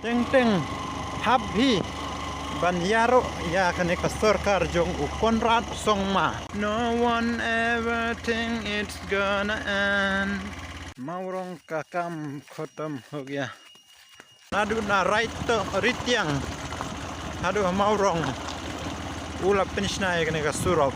Teng-teng habhi Banyaro ya kaneka sarkar jong ukonrat songma. No one ever think it's gonna end. Maurong kakam khotam ho gaya. Nadu na right ritiang. Hadu maurong ulap penishna ya kaneka surok.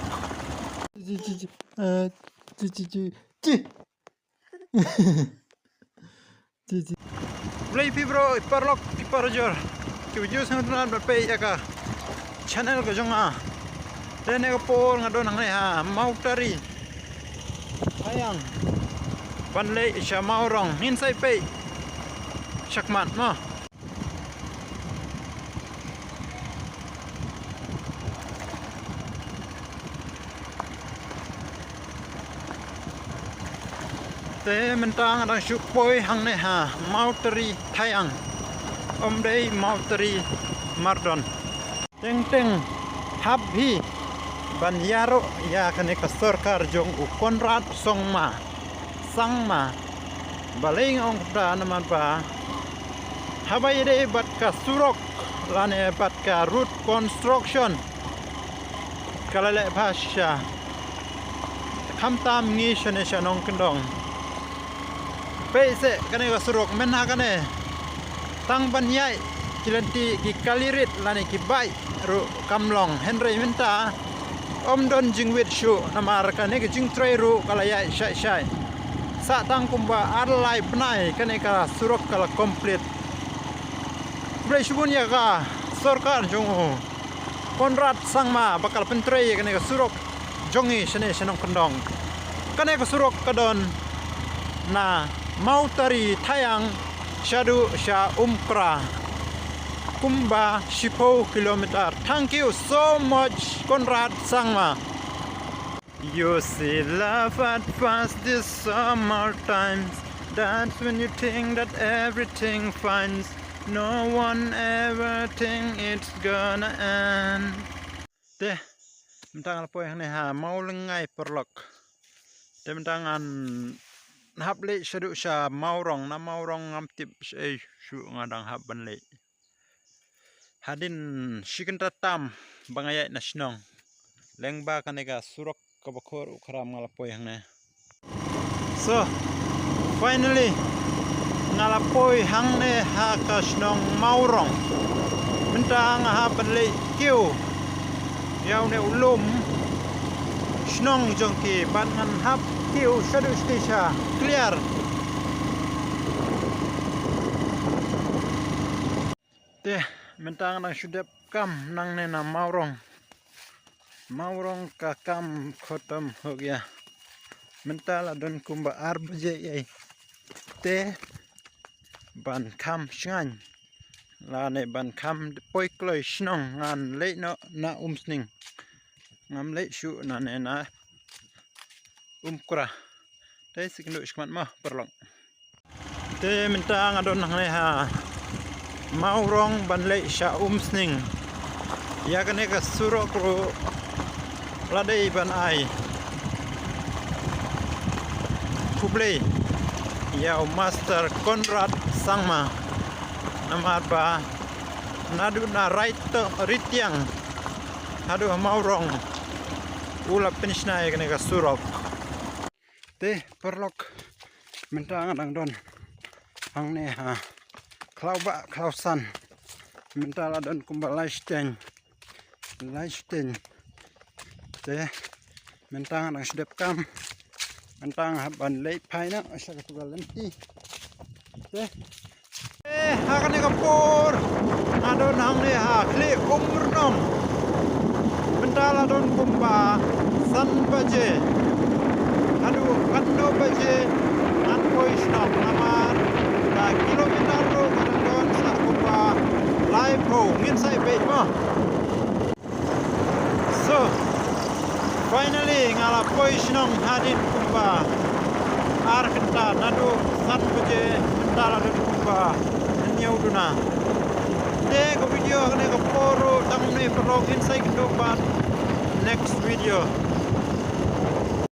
Play bro parlok parjor. Video sang tunan berpay ka channel ko jonga dene ko por ngado nang ha mautari ayang panle sha maurong hinsai pay shakmat ma te mentang adang syukpoi hang ne ha mautari thayang Omdei mautari mardon teng-teng habhi Banyaro ya kaneka sarkar jong ukonrat songma sangma baling ong da naman ba habai de bat ka surok lane bat ka root construction kalale bhasha khamtam ngi shane shanong kendong peise kaneka surok menha kane tang banyai kilanti ki kalirit lani ki bai ru kamlong henry minta omdon jingwit shu namar kane ki jingtrei ru kalaya shai sa tang kumba arlai bnai kane ka surok kala complete bre shubun ya ka sarkar jongu konrat sangma bakal pentrei kane ka surok jongi shane shanong kendong kane ka surok kadon na mautari thayang Shadu Sha Umkra Kumba 10 kilometer. Thank you so much Konrad Sangma. You see love at first this summer times. That's when you think that everything finds. No one ever think it's gonna end. Te mentang apoy hang ne ha mau lengai perlok. Te mentang an hable shadu sha maurong na maurong ngamtip shu ngadang haban le hadin shikin tatam bangayai nasionong lengba kanega surok kabakor ukram ngalapoy hang ne so finally ngalapoy hang ne ha kasnong maurong mentang haban le kiu yaw ne ulum snong jongki ban ngan hap kiu shadu stisha clear te mentang nang sudep kam nang ne na maurong ka kam khotam ho gaya mentala don kumba arbaje ai te ban kam shngan la ne ban kam poi kloi snong ngan le no na umsning ngam le shu na ne na umkra te sikndo shkmat ma perlong te mentang adon nang ne ha maurong banle sha umsning ya kane ka surok ro ladei ban ai kuble ya master Konrad Sangma namar ba nadu na right ritiang hadu maurong ulap penishna ya kane ka surok te perlok mentang adang don hang ne ha klauba klausan mentala don kumba laisten te mentang adang sedep kam mentang haban lei paina asa katugal lenti te hakane kapur adon hang ne ha kli umrnom mentala don kumba san baje aduh kando baje an poisnok namar da kilometer ro kadon sa kumba live ho ngin sai pe mo so finally ngala poisnok hadin kumba arkenta nadu san baje mentala don kumba nyau duna de ko video ne ko poro tamne prolog insai kidoban next video